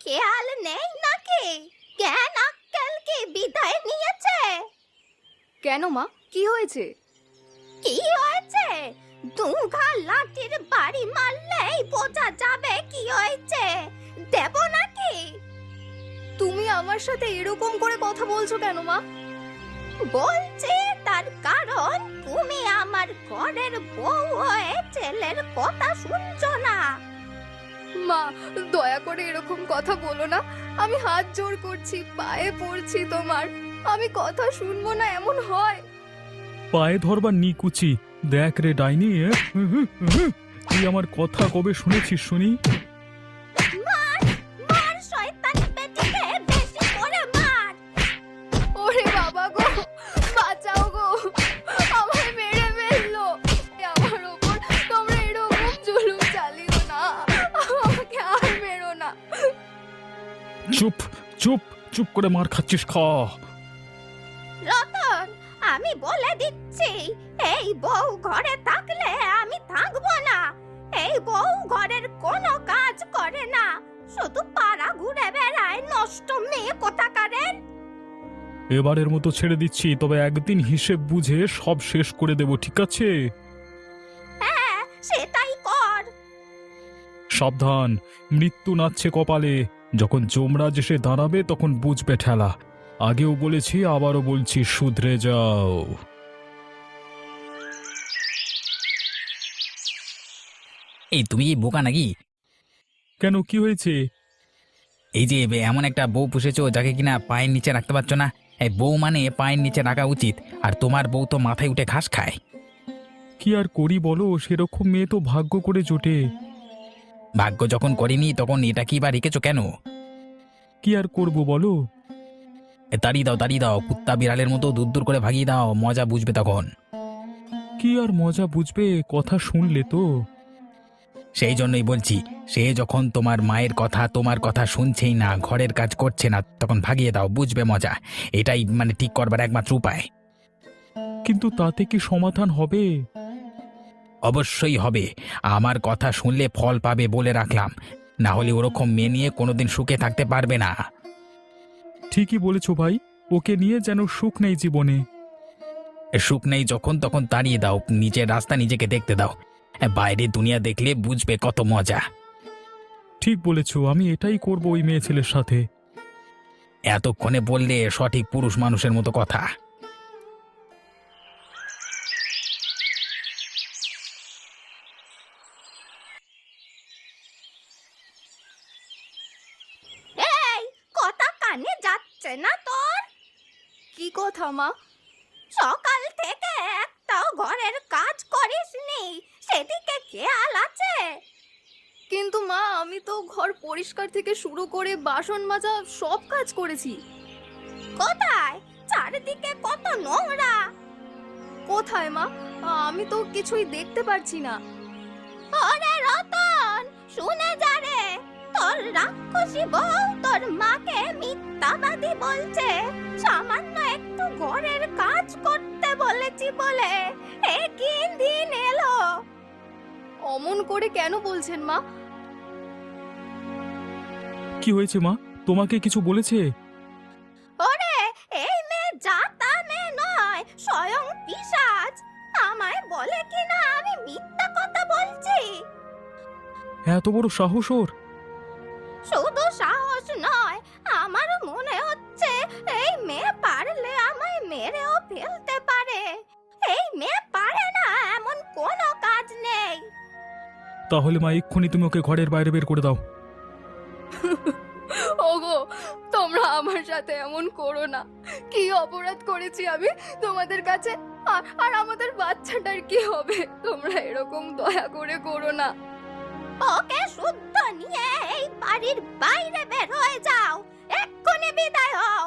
খেয়াল নেই নাকি? জ্ঞান আক্কেল কি বিদায় নিয়েছে? কেন মা, কি হয়েছে? কি হয়েছে? দুঘা লাঠির বাড়ি মারলেই বোঝা যাবে কি হয়েছে। দেব নাকি? তুমি আমার সাথে এরকম করে কথা বলছো কেন মা? বলছি তার কারণ তুমি আমার ঘরের বউ হয়ে ছেলের কথা শুনছো না। মা, দয়া করে এরকম কথা বলো না। আমি হাত জোড় করছি, পায়ে পড়ছি তোমার। আমি কথা শুনবো না এমন হয়? পায়ে ধরবার নিকুচি। দেখ রে ডাইনি, তুই আমার কথা কবে শুনেছিস শুনি? মার মার শয়তান বেটিকে, বেশি করে মার। ওরে বাবা গো, বাঁচাও গো, আমায় মেরে ফেললো। আমার ওপর তোমরা এরকম জুলুম চালিও না, আমাকে আর মেরো না। চুপ চুপ চুপ করে মার খাচ্ছিস, খা। রতন, আমি বলে দিচ্ছি, এই বউ ঘরে থাকলে আমি থাকবো না। এই বউ ঘরের কোনো কাজ করে না, শুধু পাড়া ঘুরে বেড়ায়, নষ্ট মেয়ে কোথাকারের। এবারের মতো ছেড়ে দিচ্ছি, তবে একদিন হিসেব বুঝে সব শেষ করে দেব, ঠিক আছে? হ্যাঁ, সেটাই কর। সাবধান, মৃত্যু নাচছে কপালে। যখন যমরাজ এসে দাঁড়াবে তখন বুঝবে ঠেলা। আগেও বলেছি, আবারও বলছি, শুধরে যাও। এই তুমি কি বোকা নাকি? কেন, কি হয়েছে? এই যে এমন একটা বউ পুষেছো যাকে কিনা পায়ের নিচে রাখতে পারছো না। এই বউ মানে পায়ের নিচে রাখা উচিত, আর তোমার বউ তো মাথায় উঠে ঘাস খায়। কি আর করি বলো, সেরকম মেয়ে তো ভাগ্য করে জোটে। ভাগ্য যখন করেনি তখন এটা কি বা রেখেছো কেন? কি আর করব বলো? তাড়িয়ে দাও, তাড়িয়ে দাও, কুত্তা বিড়ালের মতো দূর দূর করে ভাগিয়ে দাও, মজা বুঝবে তখন। কি আর মজা বুঝবে, কথা শুনলে তো। সেই জন্যই বলছি, সে যখন তোমার মায়ের কথা, তোমার কথা শুনছেই না, ঘরের কাজ করছে না, তখন ভাগিয়ে দাও, বুঝবে মজা। এটাই মানে ঠিক করবার একমাত্র উপায়। কিন্তু তাতে কি সমাধান হবে? অবশ্যই হবে। আমার কথা শুনলে ফল পাবে বলে রাখলাম, না হলে ওরকম মেয়ে নিয়ে কোনোদিন সুখে থাকতে পারবে না। ঠিকই বলেছো ভাই, ওকে নিয়ে যেন সুখ নেই জীবনে। সুখ নেই যখন তখন তাড়িয়ে দাও, নিজের রাস্তা নিজেকে দেখতে দাও। বাইরে দুনিয়া দেখলে বুঝবে কত মজা। ঠিক বলেছো, আমি এটাই করব ওই মেয়ে ছেলের সাথে। এতক্ষণে বললে সঠিক পুরুষ মানুষের মতো কথা। এই কথা কানে যাচ্ছে না তোর? কি কথা মা? সকাল থেকে একটাও ঘরের কাজ করিসনি, সেদিকে খেয়াল আছে? কিন্তু মা, আমি তো ঘর পরিষ্কার থেকে শুরু করে বাসন মাজা সব কাজ করেছি। কোথায়? চারিদিকে কত নোংরা। কোথায় মা? আমি তো কিছুই দেখতে পারছি না। ওরে রতন, শুনে যা রে, তোর রাক্ষসী বউ তোর মাকে মিথ্যাবাদী বলছে। সামান্য একটু ঘরের কাজ করতে বলেছি বলে একই দিন এলো। অমন করে কেন বলছেন মা? কি হয়েছে মা, তোমাকে কিছু বলেছে? ওরে, এই মেয়ে জাতা মেয়ে নয়, স্বয়ং পিশাচ। আমায় বলে কিনা আমি মিথ্যা কথা বলছি। এত বড় সাহস ওর! শুধু সাহস নয়, আমার মনে হচ্ছে এই মেয়ে পারলে আমায় মেরেও ফেলতে পারে। এই মেয়ে পারে না এমন কোনো কাজ নেই। তাহলে মা, এক্ষুনি তুমি ওকে ঘরের বাইরে বের করে দাও। ওগো, তোমরা আমার সাথে এমন করো না। কি অপরাধ করেছি আমি তোমাদের কাছে? আর আমাদের বাচ্চাটার কি হবে? তোমরা এরকম দয়া করে করো না। ওকে শুদ্ধ নিয়ে এই বাড়ির বাইরে বের হয়ে যাও, এক্ষুনি বিদায় হও।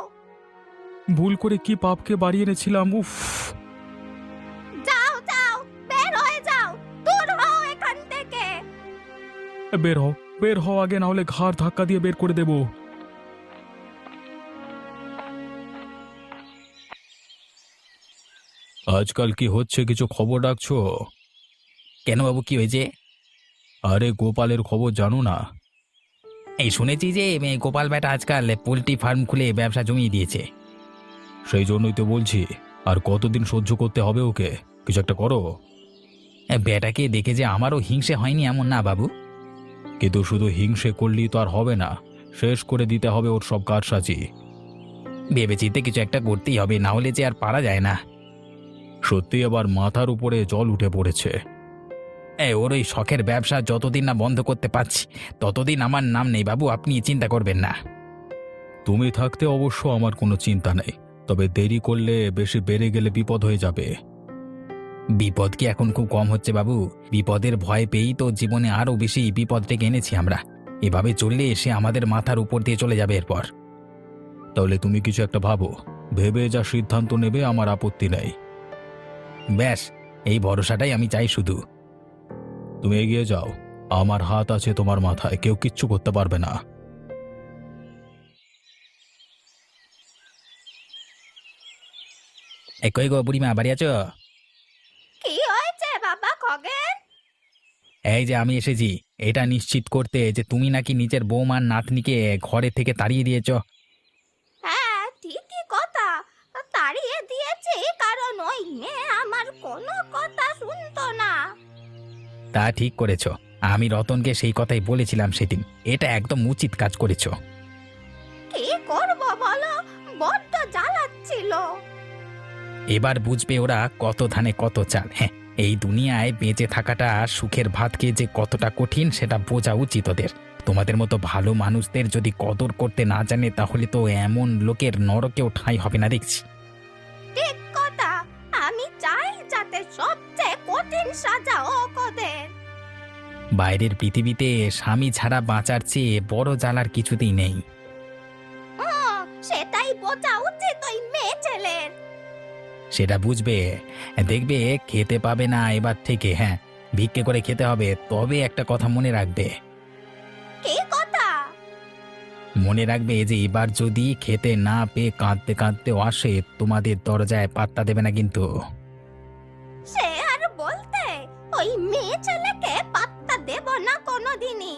ভুল করে কি পাপকে বাড়িয়ে এনেছিলাম, উফ! যাও যাও, বের হয়ে যাও, দূর হও এখান থেকে। বের হও, বের হও আগে, না হলে ঘাড় ধাক্কা দিয়ে বের করে দেব। আজকাল কি হচ্ছে, কিছু খবর রাখছো? কেন বাবু, কি হয়েছে? আরে গোপালের খবর জানো না? এই শুনেছি যে গোপাল বেটা আজকাল পোল্ট্রি ফার্ম খুলে ব্যবসা জমিয়ে দিয়েছে। সেই জন্যই তো বলছি, আর কতদিন সহ্য করতে হবে ওকে? কিছু একটা করো। বেটাকে দেখে যে আমারও হিংসে হয়নি এমন না বাবু। কিন্তু শুধু হিংসে করলেই তো আর হবে না, শেষ করে দিতে হবে ওর সব কারসাজি। ভেবেচিন্তে কিছু একটা করতেই হবে, না হলে যে আর পারা যায় না। সত্যি আবার মাথার উপরে জল উঠে পড়েছে। ওর ওই শখের ব্যবসা যতদিন না বন্ধ করতে পারছি ততদিন আমার নাম নেই বাবু, আপনি চিন্তা করবেন না। তুমি থাকতে অবশ্য আমার কোনো চিন্তা নেই, তবে দেরি করলে বেশি বেড়ে গেলে বিপদ হয়ে যাবে। বিপদ কি এখন খুব কম হচ্ছে বাবু? বিপদের ভয় পেয়েই তো জীবনে আরো বেশি বিপদ ডেকে এনেছি আমরা। এভাবে চললে সে আমাদের মাথার উপর দিয়ে চলে যাবে এরপর। তাহলে তুমি কিছু একটা ভাবো, ভেবে যা সিদ্ধান্ত নেবে আমার আপত্তি নেই। ব্যাস, এই ভরসাটাই আমি চাই শুধু। তুমি এগিয়ে যাও, আমার হাত আছে তোমার মাথায়, কেউ কিচ্ছু করতে পারবে না। কই গো বুড়িমা, বাড়ি আছো? কি হয়েছে বাবা খগেন? এই যে আমি এসেছি এটা নিশ্চিত করতে যে তুমি নাকি নিজের বৌমার নাতনিকে ঘরে থেকে তাড়িয়ে দিয়েছ। হ্যাঁ, ঠিকই কথা। তাড়িয়ে দিয়েছি কারণ ওই মেয়ে আমার কোনো কথা শুনতো না। তা ঠিক করেছো, আমি রতনকে সেই কথাই বলেছিলাম সেদিন। এটা একদম উচিত কাজ করেছো। কি করব বলো, বড্ড জ্বালাচ্ছিল। এবার বুঝবে ওরা কত ধানে কত চাল। হ্যাঁ, এই দুনিয়ায় বেঁচে থাকাটা সুখের ভাত খেয়ে যে কতটা কঠিন সেটা বোঝা উচিত ওদের। তোমাদের মতো ভালো মানুষদের যদি কদর করতে না জানে তাহলে তো এমন লোকের নরকেও ঠাঁই হবে না দেখছি। ঠিক কথা, আমি চাই যাতে সবচেয়ে কঠিন সাজা হোক ওদের। বাইরের পৃথিবীতে স্বামী ছাড়া বাঁচার চেয়ে বড় জ্বালার কিছুতেই নেই। সেটাই বোঝা উচিত ওই মেয়ে ছেলের। সেটা বুঝবে, দেখবে খেতে পাবে না এবার থেকে। হ্যাঁ, ভিক্ষে করে খেতে হবে। তবে একটা কথা মনে রাখবে, কি কথা? মনে রাখবে যে এবার যদি খেতে না পেয়ে কাঁদতে কাঁদতে আসে তোমাদের দরজায় পাত্তা দেবে না কিন্তু। সে আর বলতে, ওই মেয়ে ছেলেকে পাত্তা দেব না কোনোদিনই।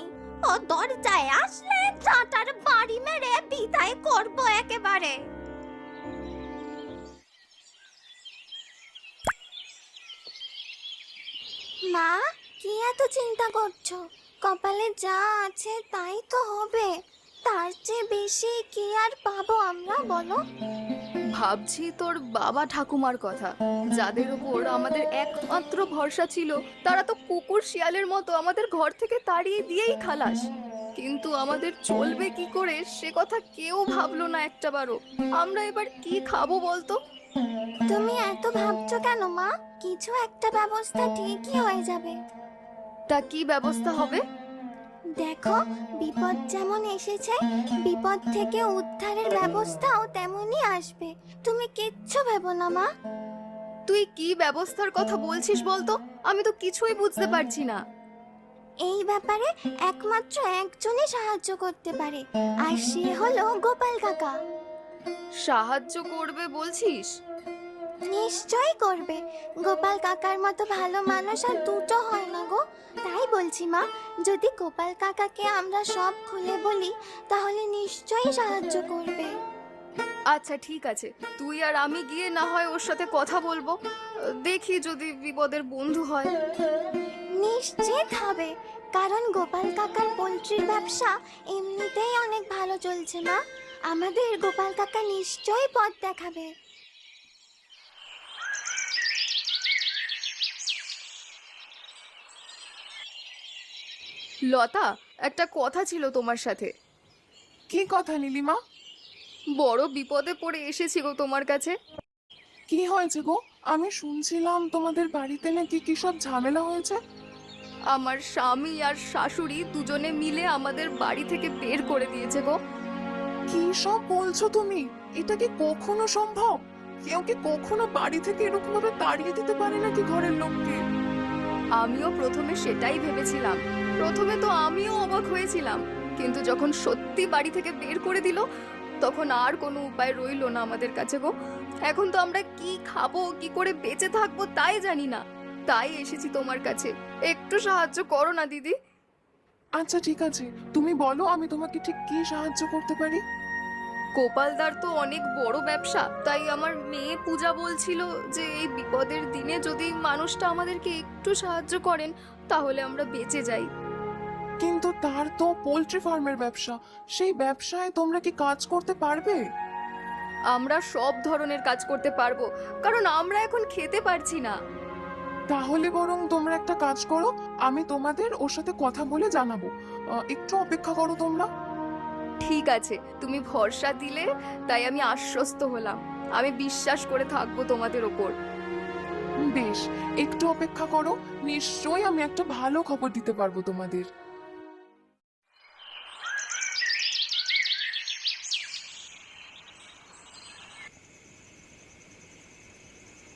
ও দরজায় আসলে ঝাঁটার বাড়ি মেরে বিদায় করব একেবারে। মা, কি এত চিন্তা করছো? কপালে যা আছে তাই তো হবে, তার চেয়ে বেশি কি আর পাবো আমরা বলো? ভাবছি তোর বাবা ঠাকুমার কথা, যাদের উপর আমাদের একমাত্র ভরসা ছিল। তারা তো কুকুর শিয়ালের মতো আমাদের ঘর থেকে তাড়িয়ে দিয়েই খালাস। কিন্তু আমাদের চলবে কি করে সে কথা কেউ ভাবলো না একটাবারও। আমরা এবার কি খাবো বলতো? তুমি এত ভাবছো কেন মা? কিছু একটা ব্যবস্থা ঠিকই হয়ে যাবে। তা কি ব্যবস্থা হবে? দেখো, বিপদ যেমন এসেছে, বিপদ থেকে উদ্ধারের ব্যবস্থাও তেমনই আসবে। তুমি কিচ্ছু ভেবো না মা। তুই কি ব্যবস্থার কথা বলছিস বলতো? আমি তো কিছুই বুঝতে পারছি না। এই ব্যাপারে একমাত্র একজনই সাহায্য করতে পারে, আর সে হলো গোপাল কাকা। সাহায্য করবে বলছিস? নিশ্চয়ই করবে। গোপাল কাকার মতো ভালো মানুষ আর দুটো হয় না গো। তাই বলছি মা, যদি গোপাল কাকাকে আমরা সব খুলে বলি তাহলে নিশ্চয়ই সাহায্য করবে। আচ্ছা ঠিক আছে, তুই আর আমি গিয়ে না হয় ওর সাথে কথা বলবো। দেখি যদি বিপদের বন্ধু হয়। নিশ্চিত হবে, কারণ গোপাল কাকার পোল্ট্রির ব্যবসা এমনিতেই অনেক ভালো চলছে মা। আমাদের গোপাল কাকা নিশ্চয়ই পথ দেখাবে। লতা, একটা কথা ছিল তোমার সাথে। কি কথা নীলিমা? বড় বিপদে পড়ে এসেছি গো তোমার কাছে। কি হয়েছে গো? আমি শুনছিলাম তোমাদের বাড়িতে নাকি কি সব ঝামেলা হয়েছে। আমার স্বামী আর শাশুড়ি দুজনে মিলে আমাদের বাড়ি থেকে বের করে দিয়েছে গো। কি সব বলছো তুমি? এটা কি কখনো সম্ভব? কেউ কি কখনো বাড়ি থেকে এরকম ভাবে তাড়িয়ে দিতে পারে নাকি ঘরের লোককে? আমিও প্রথমে সেটাই ভেবেছিলাম। প্রথমে তো আমিও অবাক হয়েছিলাম, কিন্তু যখন সত্যি বাড়ি থেকে বের করে দিল তখন আর কোনো উপায় রইলো না আমাদের কাছে গো। এখন তো আমরা কি খাবো, কি করে বেঁচে থাকবো তাই জানি না। তাই এসেছি তোমার কাছে, একটু সাহায্য করো না দিদি। আচ্ছা ঠিক আছে, তুমি বলো আমি তোমাকে ঠিক কি সাহায্য করতে পারি। গোপালদার তো অনেক বড় ব্যবসা, তাই আমার মেয়ে পূজা বলছিল যে এই বিপদের দিনে যদি মানুষটা আমাদেরকে একটু সাহায্য করেন তাহলে আমরা বেঁচে যাই। কিন্তু তার তো পোল্ট্রি ফার্মের ব্যবসা, সেই ব্যবসায় তোমরা কি কাজ করতে পারবে? আমরা সব ধরনের কাজ করতে পারবো, কারণ আমরা এখন খেতে পারছি না। তাহলে বরং তোমরা একটা কাজ করো, আমি তোমাদের ওর সাথে কথা বলে জানাবো। একটু অপেক্ষা করো তোমরা। ঠিক আছে, তুমি ভরসা দিলে তাই আমি আশ্বস্ত হলাম। আমি বিশ্বাস করে থাকবো তোমাদের ওপর। বেশ, একটু অপেক্ষা করো, নিশ্চয়ই আমি একটা ভালো খবর দিতে পারবো তোমাদের।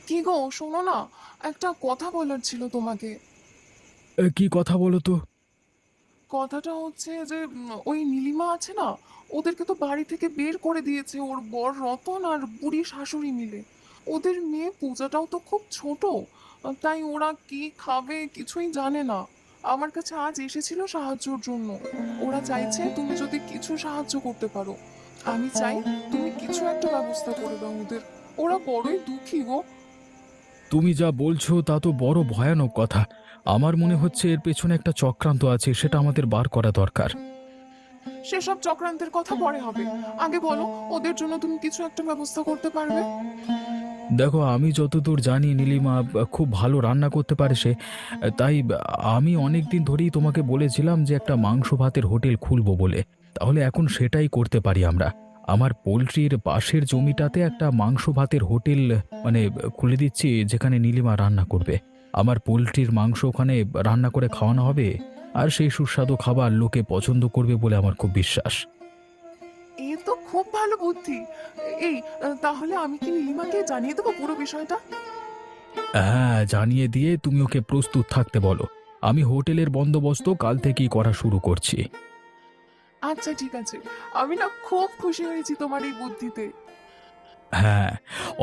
কি গো, শোনো না, একটা কথা বলার ছিল তোমাকে। কি কথা বলো তো? কথাটা হচ্ছে যে ওই নীলিমা আছে না, ওদেরকে তো বাড়ি থেকে বের করে দিয়েছে ওর বর রতন আর বুড়ি শাশুড়ি মিলে। ওদের মেয়ে পূজাটাও তো খুব ছোট, তাই ওরা কি খাবে কিছুই জানে না। আমার কাছে আজ এসেছিল সাহায্যর জন্য। ওরা চাইছে তুমি যদি কিছু সাহায্য করতে পারো। আমি চাই তুমি কিছু একটা ব্যবস্থা করে দাও ওদের। ওরা বড়ই দুঃখী গো। তুমি যা বলছো তা তো বড় ভয়ানক কথা। আমার মনে হচ্ছে এর পেছনে একটা চক্রান্ত আছে, সেটা আমাদের বার করা দরকার। সেসব চক্রান্তের কথা পরে হবে, আগে বলো ওদের জন্য তুমি কিছু একটা ব্যবস্থা করতে পারবে? দেখো, আমি যতদূর জানি নীলিমা খুব ভালো রান্না করতে পারে সে। তাই আমি অনেক দিন ধরেই তোমাকে বলেছিলাম যে একটা মাংস ভাতের হোটেল খুলবো বলে। তাহলে এখন সেটাই করতে পারি আমরা। আমার পোলট্রির পাশের জমিটাতে একটা মাংস ভাতের হোটেল মানে খুলে দিচ্ছি, যেখানে নীলিমা রান্না করবে। আমার পোলট্রির মাংস ওখানে রান্না করে খাওয়ানো হবে, আর সেই সুস্বাদু খাবার লোকে পছন্দ করবে বলে আমার খুব বিশ্বাস। এ তো খুব ভালো বুদ্ধি। এই তাহলে আমি কি নীলিমাকে জানিয়ে দেবো পুরো বিষয়টা? হ্যাঁ, জানিয়ে দিয়ে তুমি ওকে প্রস্তুত থাকতে বলো। আমি হোটেলের বন্দোবস্ত কাল থেকেই করা শুরু করছি। আচ্ছা ঠিক আছে, আমি না খুব খুশি হয়েছি তোমার এই বুদ্ধিতে। হ্যাঁ,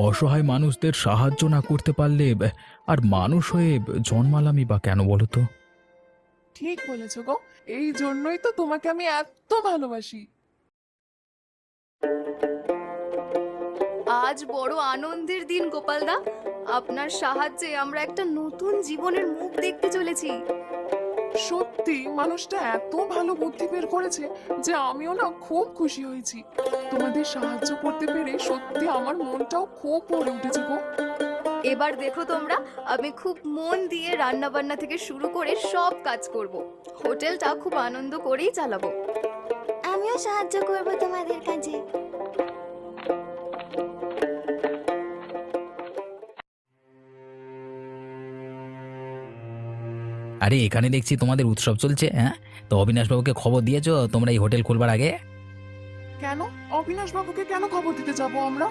অসহায় মানুষদের সাহায্য না করতে পারলে আর মানুষ হয়ে জন্মালামই বা কেন বলো তো? ঠিক বলেছো গো, এই জন্যই তো তোমাকে আমি এত ভালোবাসি। আজ বড় আনন্দের দিন গোপালদা। আপনার সাহায্যে আমরা একটা নতুন জীবনের মুখ দেখতে চলেছি। সত্যি মানুষটা এত ভালো বুদ্ধি বের করেছে যে আমিও না খুব খুশি হয়েছি। তোমাদের সাহায্য করতে পেরে সত্যি আমার মনটাও খুব ভরে উঠেছে গো। এবার দেখো তোমরা, আমি খুব মন দিয়ে রান্না বান্না থেকে শুরু করে সব কাজ করব। হোটেলটা খুব আনন্দ করেই চালাবো। আমিও সাহায্য করব তোমাদের কাজে। আরে এখানে দেখছি তোমাদের উৎসব চলছে। হ্যাঁ, তো অবিনাশবাবুকে খবর দিয়েছো তোমরা এই হোটেল খুলবার আগে? কেন অবিনাশ বাবুকে কেন খবর দিতে যাব আমরা?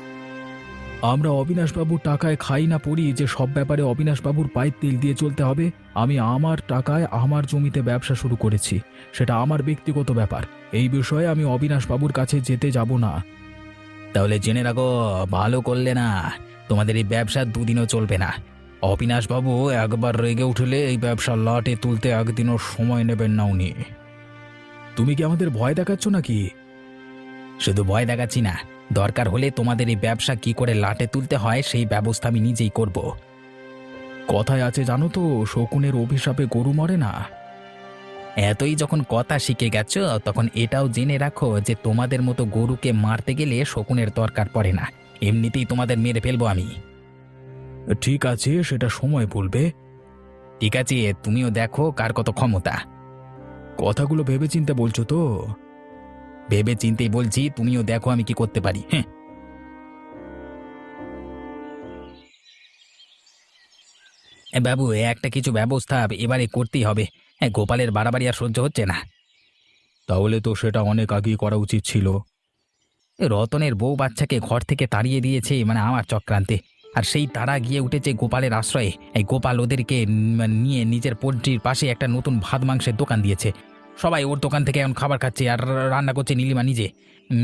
আমরা অবিনাশবাবুর টাকায় খাই না পড়ি যে সব ব্যাপারে অবিনাশবাবুর পায়ের তেল দিয়ে চলতে হবে। আমি আমার টাকায় আমার জমিতে ব্যবসা শুরু করেছি, সেটা আমার ব্যক্তিগত ব্যাপার। এই বিষয়ে আমি অবিনাশবাবুর কাছে যেতে যাব না। তাহলে জেনে রাখো, ভালো করলে না, তোমাদের এই ব্যবসা দুদিনও চলবে না। অবিনাশবাবু একবার রেগে উঠলে এই ব্যবসা লাটে তুলতে একদিনও সময় নেবেন না উনি। তুমি কি আমাদের ভয় দেখাচ্ছ নাকি? শুধু ভয় দেখাচ্ছি না, দরকার হলে তোমাদের এই ব্যবসা কি করে লাটে তুলতে হয় সেই ব্যবস্থা আমি নিজেই করব। কথায় আছে জানো তো, শকুনের অভিশাপে গরু মরে না। এতই যখন কথা শিখে গেছো তখন এটাও জেনে রাখো যে তোমাদের মতো গরুকে মারতে গেলে শকুনের দরকার পড়ে না, এমনিতেই তোমাদের মেরে ফেলবো আমি। ঠিক আছে, সেটা সময় বলবে। ঠিক আছে, তুমিও দেখো কার কত ক্ষমতা। কথাগুলো ভেবেচিন্তে বলছো তো? ভেবে চিন্তেই বলছি, তুমিও দেখো আমি কি করতে পারি। হ্যাঁ, বাবু একটা কিছু ব্যবস্থা এবারে করতেই হবে। হ্যাঁ, গোপালের বাড়াবাড়ি আর সহ্য হচ্ছে না। তাহলে তো সেটা অনেক আগেই করা উচিত ছিল। রতনের বউ বাচ্চাকে ঘর থেকে তাড়িয়ে দিয়েছে মানে আমার চক্রান্তে, আর সেই তারা গিয়ে উঠেছে গোপালের আশ্রয়ে। এই গোপাল ওদেরকে নিয়ে নিজের পোল্ট্রির পাশে একটা নতুন ভাত মাংসের দোকান দিয়েছে। সবাই ওর দোকান থেকে এখন খাবার খাচ্ছে আর রান্না করছে নীলিমা নিজে।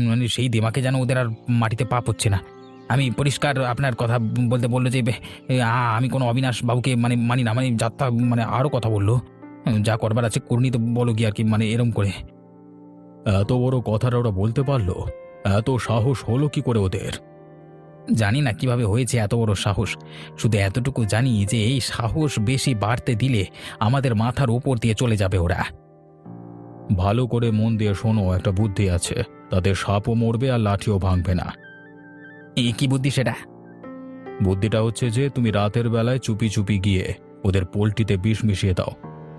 মানে সেই দিমাকে যেন ওদের আর মাটিতে পা পড়ছে না। আমি পরিষ্কার আপনার কথা বলতে বললো যে আমি কোনো অবিনাশ বাবুকে মানে মানি না, মানে যাত্রা মানে আরও কথা বললো। যা করবার আছে করনি তো বলো কি আর কি, মানে এরম করে। এত বড় কথাটা ওরা বলতে পারলো? এত সাহস হলো কি করে ওদের? জানি না কিভাবে হয়েছে এত বড় সাহস, শুধু এতটুকু জানি যে এই সাহস বেশি বাড়তে দিলে আমাদের মাথার উপর দিয়ে চলে যাবে ওরা। ভালো করে মন দিয়ে শোনো, একটা বুদ্ধি আছে। তাদের সাপও মরবে আর লাঠিও ভাঙবে না। এই কি বুদ্ধি সেটা? বুদ্ধিটা হচ্ছে যে তুমি রাতের বেলায় চুপি চুপি গিয়ে ওদের পোলট্রিতে বিষ মিশিয়ে দাও,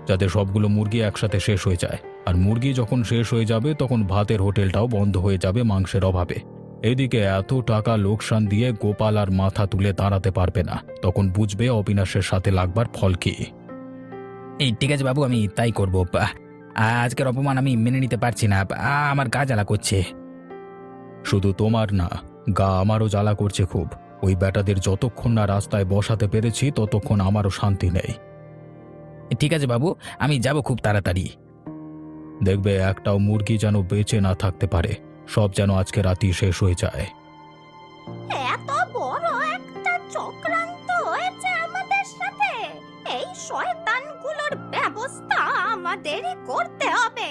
যাতে সবগুলো মুরগি একসাথে শেষ হয়ে যায়। আর মুরগি যখন শেষ হয়ে যাবে তখন ভাতের হোটেলটাও বন্ধ হয়ে যাবে মাংসের অভাবে। এদিকে এত টাকা লোকসান দিয়ে গোপাল আর মাথা তুলে দাঁড়াতে পারবে না, তখন বুঝবে অবিনাশের সাথে লাগবার ফল কি। এই ঠিক আছে বাবু, আমি তাই করবো। আজকের অপমান আমি মেনে নিতে পারছি না, আমার গা জ্বালা করছে। শুধু তোমার না, গা আমারও জ্বালা করছে খুব। ওই বেটাদের যতক্ষণ না রাস্তায় বসাতে পেরেছি ততক্ষণ আমারও শান্তি নেই। ঠিক আছে বাবু, আমি যাব খুব তাড়াতাড়ি। দেখবে একটাও মুরগি যেন বেঁচে না থাকতে পারে, সব যেন আজকে রাতেই শেষ হয়ে যায়। এত বড় একটা চক্রান্ত হয়েছে আমাদের সাথে। এই শয়তানগুলোর ব্যবস্থা আমাদেরই করতে হবে।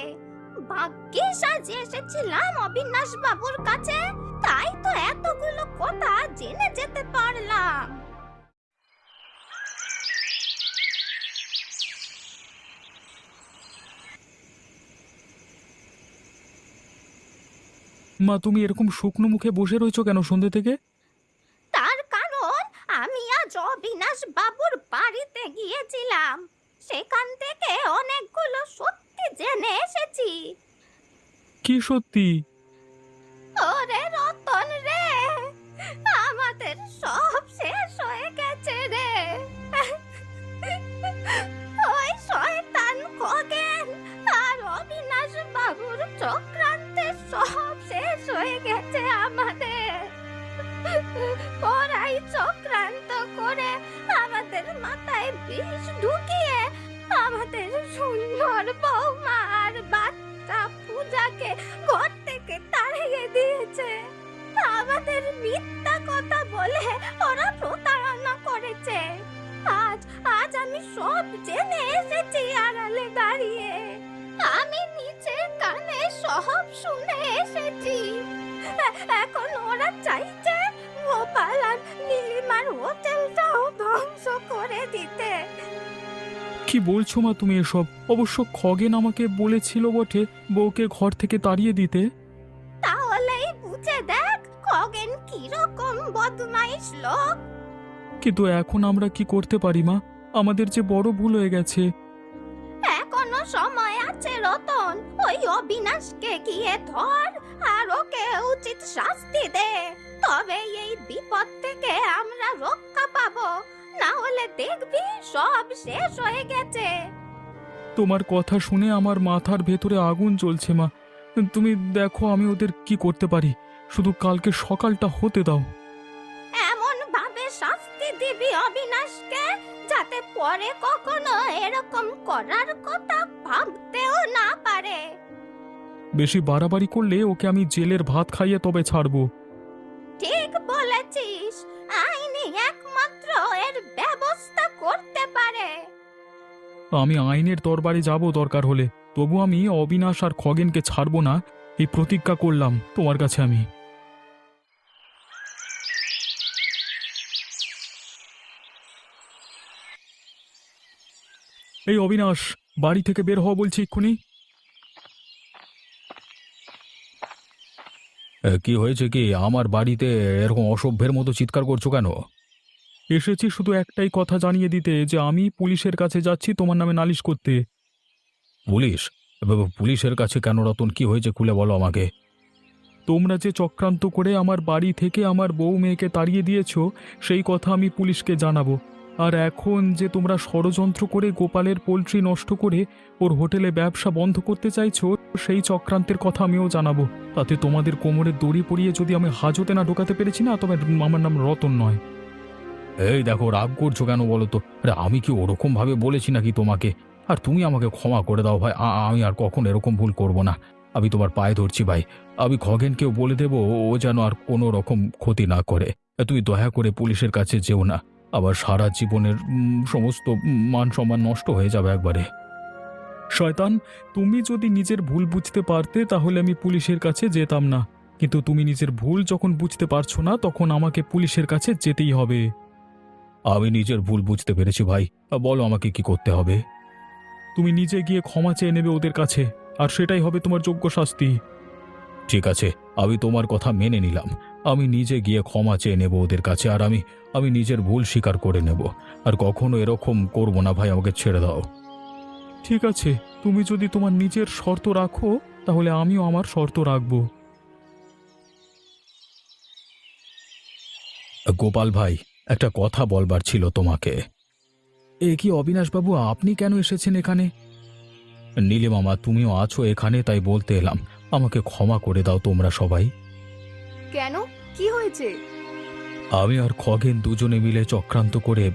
ভাগ্যিস আজ এসেছিলাম অবিনাশ বাবুর কাছে, তাই তো এতগুলো কথা জেনে যেতে পারলাম। মা, তুমি এরকম শুকনো মুখে বসে রয়েছো কেন সন্ধ্যে থেকে? তার কারণ আমি আজ অবিনাশ বাবুর বাড়িতে গিয়েছিলাম, সেখান থেকে অনেকগুলো সত্যি জেনে এসেছি। কি সত্যি? ওরে রতন রে, আমাদের সব শেষ হয়ে গেছে রে। ওই শয়তান খগেন আর অবিনাশ বাবুর চক্রান্তে সব শেষ হয়ে গেছে আমাদের। ওরাই চক্রান্ত করে আমাদের মাথায় বিষ ঢুকিয়ে আমাদের সুন্দর বৌমা আর বাচ্চা পূজাকে ঘর থেকে তাড়িয়ে দিয়েছে। আমাদের মিথ্যা কথা বলে ওরা প্রতারণা করেছে। আজ আজ আমি সব জেনে এসেছি আড়ালে দাঁড়িয়ে। আমি নিচে কানে সব শুনে এসেছি। এখন ওরা চাইছে গোপাল আর নীলিমার হোটেলটাও ধ্বংস করে দিতে। কি বলছো মা তুমি এসব? অবশ্য খগেন আমাকে বলেছিল বটে বউকে ঘর থেকে তাড়িয়ে দিতে। তাহলেই বুঝে দেখ খগেন কিরকম বদমাইশ লোক। কিন্তু এখন আমরা কি করতে পারি মা? আমাদের যে বড় ভুল হয়ে গেছে। এখনো সময় আছে রতন, ওই অবিনাশকে গিয়ে ধর আর ওকে উচিত শাস্তি দে, তবে এই বিপদ থেকে আমরা রক্ষা পাবো। না হলে দেখবি সব শেষ হয়ে গেছে। তোমার কথা শুনে আমার মাথার ভেতরে আগুন জ্বলছে মা। তুমি দেখো আমি ওদের কি করতে পারি, শুধু কালকে সকালটা হতে দাও। এমন ভাবে শাস্তি দিবি অবিনাশকে যাতে পরে কখনো এরকম করার কথা ভাবতেও না পারে। বেশি বাড়াবাড়ি করলে ওকে আমি জেলের ভাত খাইয়ে তবে ছাড়বো। ঠিক বলেছিস, আইনি একমাত্র এর ব্যবস্থা করতে পারে। আমি আইনের দরবারে যাব দরকার হলে, তবু আমি অবিনাশ আর খগেনকে ছাড়বো না, এই প্রতিজ্ঞা করলাম তোমার কাছে আমি। এই অবিনাশ, বাড়ি থেকে বের হওয়া বলছি এক্ষুনি। কি হয়েছে কি? আমার বাড়িতে এরকম অসভ্যের মতো চিৎকার করছো কেন? এসেছি শুধু একটাই কথা জানিয়ে দিতে যে আমি পুলিশের কাছে যাচ্ছি তোমার নামে নালিশ করতে। পুলিশ? পুলিশের কাছে কেন রতন? কি হয়েছে খুলে বলো আমাকে। তোমরা যে চক্রান্ত করে আমার বাড়ি থেকে আমার বউ মেয়েকে তাড়িয়ে দিয়েছো সেই কথা আমি পুলিশকে জানাবো। আর এখন যে তোমরা ষড়যন্ত্র করে গোপালের পোলট্রি নষ্ট করে ওর হোটেলে ব্যবসা বন্ধ করতে চাইছো সেই চক্রান্তের কথা আমিও জানাবো। তাতে তোমাদের কোমরে দড়ি পরিয়ে যদি আমি হাজতে না ঢোকাতে পেরেছি না, তবে আমার নাম রতন নয়। এই দেখো, রাগ করছো কেন বলো তো? আরে আমি কি ওরকম ভাবে বলেছি নাকি তোমাকে? আর তুমি আমাকে ক্ষমা করে দাও ভাই, আমি আর কখন এরকম ভুল করব না। আমি তোমার পায়ে ধরছি ভাই, আমি খগেনকেও বলে দেবো ও যেন আর কোনো রকম ক্ষতি না করে। তুমি দয়া করে পুলিশের কাছে যেও না, আবার সারা জীবনের সমস্ত মান সম্মান নষ্ট হয়ে যাবে একবারে। শয়তান, তুমি যদি নিজের ভুল বুঝতে পারতে তাহলে আমি পুলিশের কাছে যেতাম না, কিন্তু তুমি নিজের ভুল যখন বুঝতে পারছো না তখন আমাকে পুলিশের কাছে যেতেই হবে। আমি নিজের ভুল বুঝতে পেরেছি ভাই, বলো আমাকে কি করতে হবে। তুমি নিজে গিয়ে ক্ষমা চেয়ে নেবে ওদের কাছে, আর সেটাই হবে তোমার যোগ্য শাস্তি। ঠিক আছে, আমি তোমার কথা মেনে নিলাম। আমি নিজে গিয়ে ক্ষমা চেয়ে নেব ওদের কাছে, আর আমি নিজের ভুল স্বীকার করে নেব। আর কখনো এরকম করব না ভাই, আমাকে ছেড়ে দাও। ঠিক আছে, তুমি যদি তোমার নিজের শর্ত রাখো তাহলে আমিও আমার শর্ত রাখব। গোপাল ভাই, একটা কথা বলবার ছিল তোমাকে। এ কি অবিনাশবাবু, আপনি কেন এসেছেন এখানে? নীলিমামা, তুমিও আছো এখানে, তাই বলতে এলাম। আমাকে ক্ষমা করে দাও তোমরা সবাই। কেন, কি হয়েছে? আমি আর খগেন দুজনে মিলে চক্রান্ত করে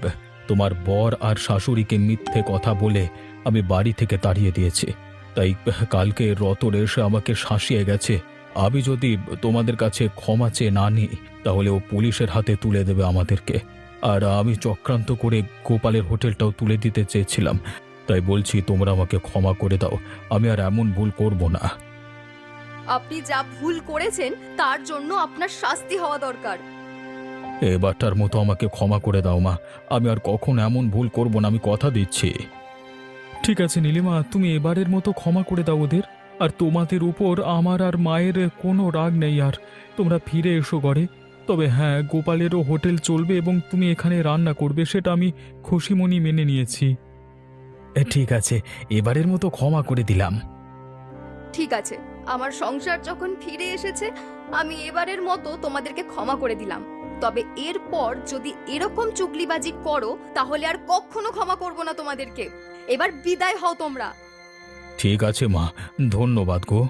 তোমার বর আর শাশুড়িকে মিথ্যে কথা বলে আমি বাড়ি থেকে তাড়িয়ে দিয়েছি। তাই কালকে রতন এসে আমাকে শাসিয়ে গেছে। আমি যদি তোমাদের কাছে ক্ষমা চেয়ে না নিই তাহলে ও পুলিশের হাতে তুলে দেবে আমাদেরকে। আর আমি চক্রান্ত করে গোপালের হোটেলটাও তুলে দিতে চেয়েছিলাম। তাই বলছি, তোমরা আমাকে ক্ষমা করে দাও। আমি আর এমন ভুল করব না। আপনি যা ভুল করেছেন তার জন্য আপনার শাস্তি হওয়া দরকার। এবারটার মতো আমাকে ক্ষমা করে দাও মা। আমি আর কখনো এমন ভুল করব না, আমি কথা দিচ্ছি। ঠিক আছে নীলিমা, তুমি এবারের মতো ক্ষমা করে দাও ওদের। আর তোমাদের উপর আমার আর মায়ের কোনো রাগ নেই। আর তোমরা ফিরে এসো ঘরে। তবে হ্যাঁ, গোপালেরও হোটেল চলবে এবং তুমি এখানে রান্না করবে, সেটা আমি খুশি মনে মেনে নিয়েছি। ঠিক আছে, এবারের মতো ক্ষমা করে দিলাম। ঠিক আছে, আমার সংসার যখন ফিরে এসেছে আমি এবারের মতো তোমাদেরকে ক্ষমা করে দিলাম। তবে এরপর যদি এরকম চুগলিবাজি করো তাহলে আর কখনো ক্ষমা করব না তোমাদেরকে। এবার বিদায় হও তোমরা। ঠিক আছে মা, ধন্যবাদ গো।